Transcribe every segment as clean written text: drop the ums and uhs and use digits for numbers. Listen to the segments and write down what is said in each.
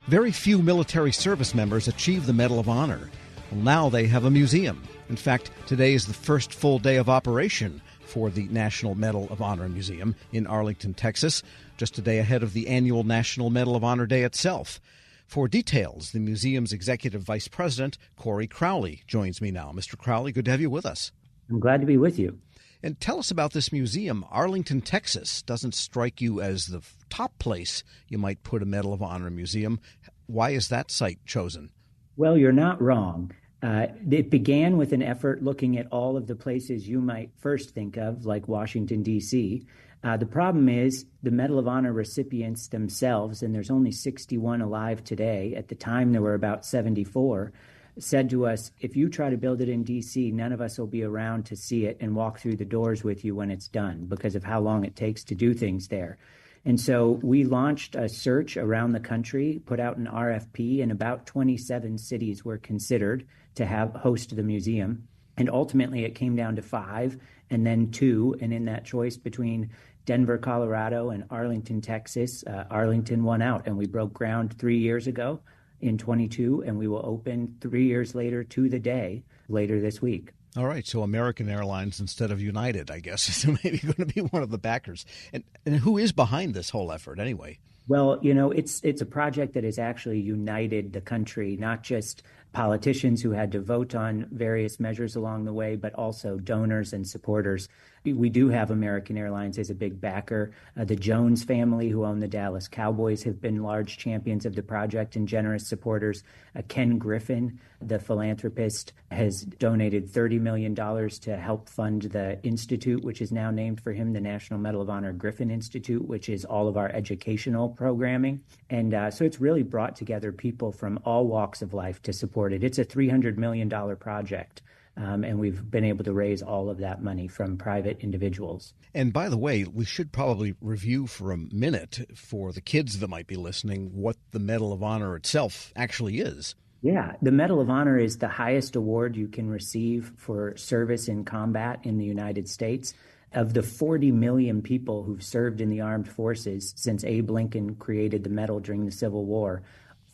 Very few military service members achieve the Medal of Honor. Well, now they have a museum. In fact, today is the first full day of operation for the National Medal of Honor Museum in Arlington, Texas, just a day ahead of the annual National Medal of Honor Day itself. For details, the museum's Executive Vice President, Cory Crowley, joins me now. Mr. Crowley, good to have you with us. I'm glad to be with you. And tell us about this museum. Arlington, Texas doesn't strike you as the top place you might put a Medal of Honor museum. Why is that site chosen? Well, you're not wrong. It began with an effort looking at all of the places you might first think of, like Washington, D.C. The problem is the Medal of Honor recipients themselves, and there's only 61 alive today. At the time, there were about 74. Said to us, if you try to build it in D.C., none of us will be around to see it and walk through the doors with you when it's done because of how long it takes to do things there. And so we launched a search around the country, put out an RFP, and about 27 cities were considered to host the museum. And ultimately it came down to 5 and then 2. And in that choice between Denver, Colorado and Arlington, Texas, Arlington won out, and we broke ground 3 years ago. In 22, and we will open 3 years later to the day later this week. All right, so American Airlines instead of United, I guess, is maybe going to be one of the backers. And who is behind this whole effort anyway? Well, you know, it's a project that has actually united the country, not just politicians who had to vote on various measures along the way, but also donors and supporters. We do have American Airlines as a big backer. The Jones family, who own the Dallas Cowboys, have been large champions of the project and generous supporters. Ken Griffin, the philanthropist, has donated $30 million to help fund the institute, which is now named for him, the National Medal of Honor Griffin Institute, which is all of our educational programming. And so it's really brought together people from all walks of life to support it. It's a $300 million project. And we've been able to raise all of that money from private individuals. And by the way, we should probably review for a minute for the kids that might be listening what the Medal of Honor itself actually is. Yeah, the Medal of Honor is the highest award you can receive for service in combat in the United States. Of the 40 million people who've served in the armed forces since Abe Lincoln created the medal during the Civil War,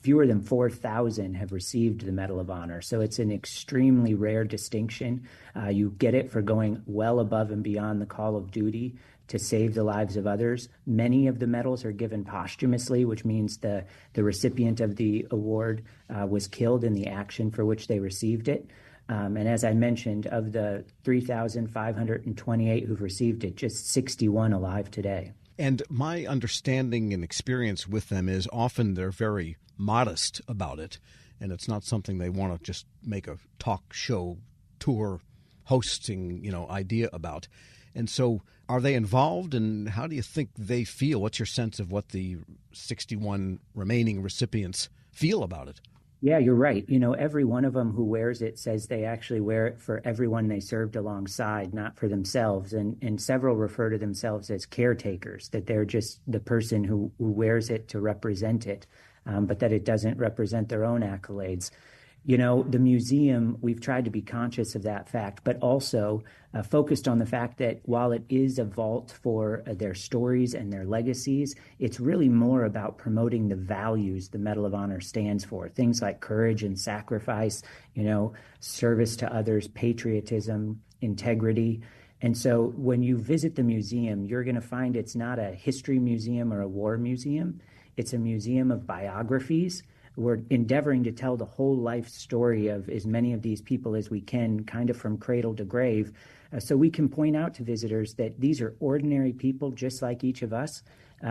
fewer than 4,000 have received the Medal of Honor. So it's an extremely rare distinction. You get it for going well above and beyond the call of duty to save the lives of others. Many of the medals are given posthumously, which means the recipient of the award was killed in the action for which they received it. And as I mentioned, of the 3,528 who've received it, just 61 alive today. And my understanding and experience with them is often they're very modest about it, and it's not something they want to just make a talk show tour hosting, idea about. And so are they involved, and how do you think they feel? What's your sense of what the 61 remaining recipients feel about it? Yeah, you're right. Every one of them who wears it says they actually wear it for everyone they served alongside, not for themselves. And several refer to themselves as caretakers, that they're just the person who wears it to represent it, but that it doesn't represent their own accolades. The museum, we've tried to be conscious of that fact, but also focused on the fact that while it is a vault for their stories and their legacies, it's really more about promoting the values the Medal of Honor stands for. Things like courage and sacrifice, service to others, patriotism, integrity. And so when you visit the museum, you're going to find it's not a history museum or a war museum. It's a museum of biographies. We're endeavoring to tell the whole life story of as many of these people as we can, kind of from cradle to grave, so we can point out to visitors that these are ordinary people just like each of us.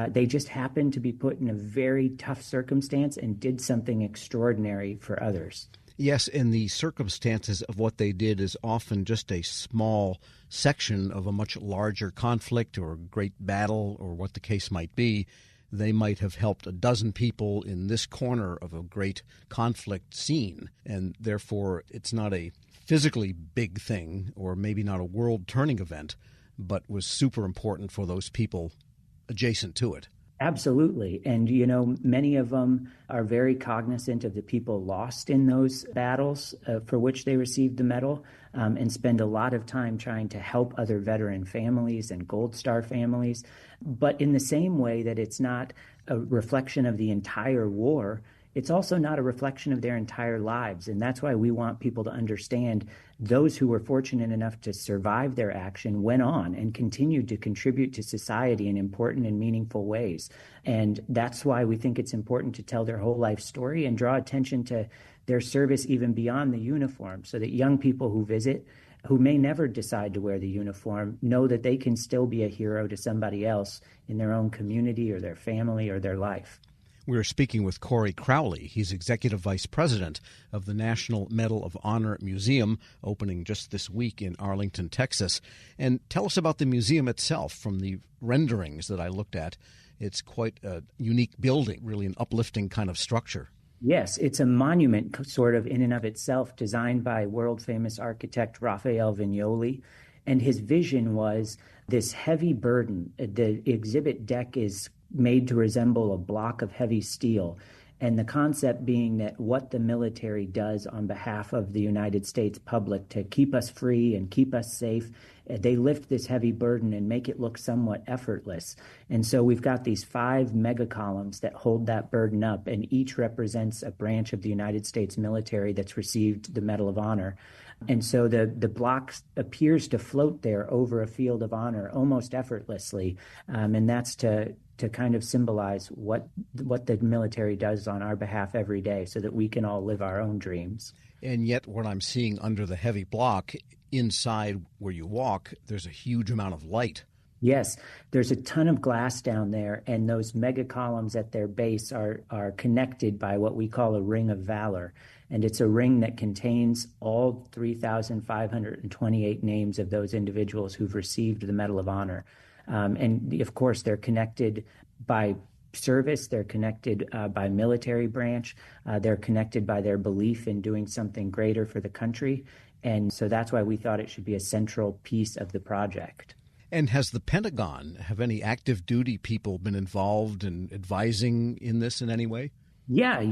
They just happened to be put in a very tough circumstance and did something extraordinary for others. Yes, and the circumstances of what they did is often just a small section of a much larger conflict or great battle or what the case might be. They might have helped a dozen people in this corner of a great conflict scene, and therefore it's not a physically big thing or maybe not a world-turning event, but was super important for those people adjacent to it. Absolutely. And, many of them are very cognizant of the people lost in those battles for which they received the medal, and spend a lot of time trying to help other veteran families and Gold Star families. But in the same way that it's not a reflection of the entire war, it's also not a reflection of their entire lives. And that's why we want people to understand those who were fortunate enough to survive their action went on and continued to contribute to society in important and meaningful ways. And that's why we think it's important to tell their whole life story and draw attention to their service even beyond the uniform, so that young people who visit, who may never decide to wear the uniform, know that they can still be a hero to somebody else in their own community or their family or their life. We're speaking with Cory Crowley. He's Executive Vice President of the National Medal of Honor Museum, opening just this week in Arlington, Texas. And tell us about the museum itself. From the renderings that I looked at, it's quite a unique building, really an uplifting kind of structure. Yes, it's a monument sort of in and of itself, designed by world-famous architect Raphael Vignoli. And his vision was this heavy burden. The exhibit deck is made to resemble a block of heavy steel. And the concept being that what the military does on behalf of the United States public to keep us free and keep us safe, they lift this heavy burden and make it look somewhat effortless. And so we've got these 5 mega columns that hold that burden up, and each represents a branch of the United States military that's received the Medal of Honor. And so the block appears to float there over a field of honor almost effortlessly. And that's to kind of symbolize what the military does on our behalf every day, so that we can all live our own dreams. And yet what I'm seeing under the heavy block, inside where you walk, there's a huge amount of light. Yes, there's a ton of glass down there, and those mega columns at their base are connected by what we call a ring of valor. And it's a ring that contains all 3,528 names of those individuals who've received the Medal of Honor. And of course, they're connected by service, they're connected by military branch, they're connected by their belief in doing something greater for the country. And so that's why we thought it should be a central piece of the project. And has the Pentagon, have any active duty people been involved in advising in this in any way? Yeah,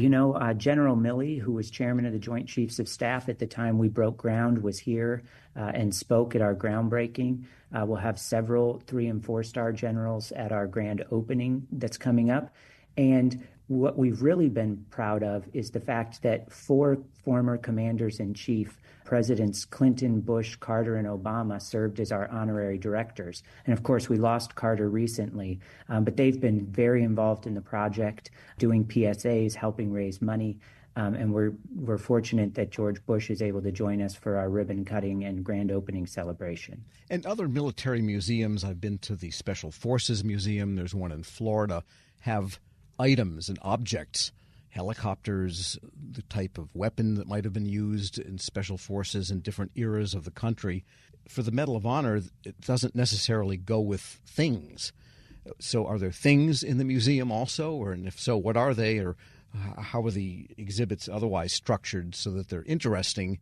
General Milley, who was chairman of the Joint Chiefs of Staff at the time we broke ground, was here and spoke at our groundbreaking. We'll have several 3- and 4-star generals at our grand opening that's coming up. And what we've really been proud of is the fact that 4 former commanders-in-chief, Presidents Clinton, Bush, Carter, and Obama, served as our honorary directors. And of course, we lost Carter recently, but they've been very involved in the project, doing PSAs, helping raise money. And we're fortunate that George Bush is able to join us for our ribbon cutting and grand opening celebration. And other military museums, I've been to the Special Forces Museum, there's one in Florida, have items and objects, helicopters, the type of weapon that might have been used in special forces in different eras of the country. For the Medal of Honor, it doesn't necessarily go with things. So are there things in the museum also? And if so, what are they? Or how are the exhibits otherwise structured so that they're interesting,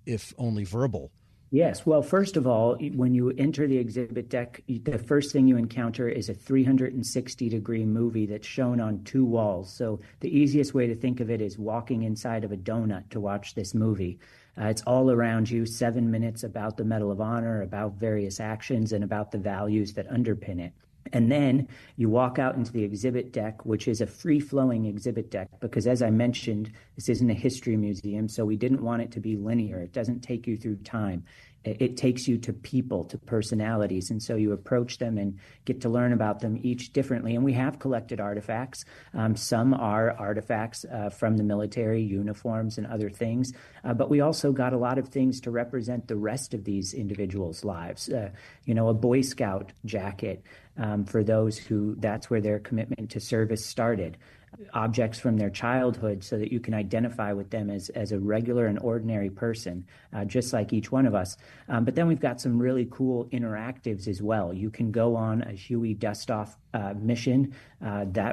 if only verbal? Yes. Well, first of all, when you enter the exhibit deck, the first thing you encounter is a 360-degree movie that's shown on 2 walls. So the easiest way to think of it is walking inside of a donut to watch this movie. It's all around you, 7 minutes about the Medal of Honor, about various actions, and about the values that underpin it. And then you walk out into the exhibit deck, which is a free-flowing exhibit deck, because as I mentioned, this isn't a history museum, so we didn't want it to be linear. It doesn't take you through time. It takes you to people, to personalities, and so you approach them and get to learn about them each differently. And we have collected artifacts. Some are artifacts from the military, uniforms and other things, but we also got a lot of things to represent the rest of these individuals' lives. A Boy Scout jacket for those who that's where their commitment to service started. Objects from their childhood so that you can identify with them as a regular and ordinary person, just like each one of us. But then we've got some really cool interactives as well. You can go on a Huey Dustoff mission.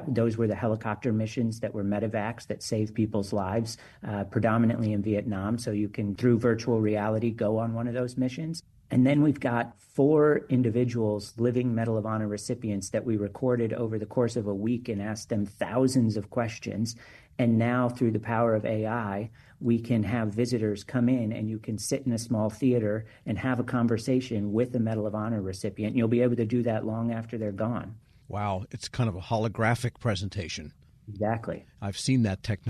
Those were the helicopter missions that were medevacs that saved people's lives, predominantly in Vietnam. So you can, through virtual reality, go on one of those missions. And then we've got 4 individuals, living Medal of Honor recipients, that we recorded over the course of a week and asked them thousands of questions. And now, through the power of AI, we can have visitors come in and you can sit in a small theater and have a conversation with a Medal of Honor recipient. You'll be able to do that long after they're gone. Wow, it's kind of a holographic presentation. Exactly. I've seen that technology.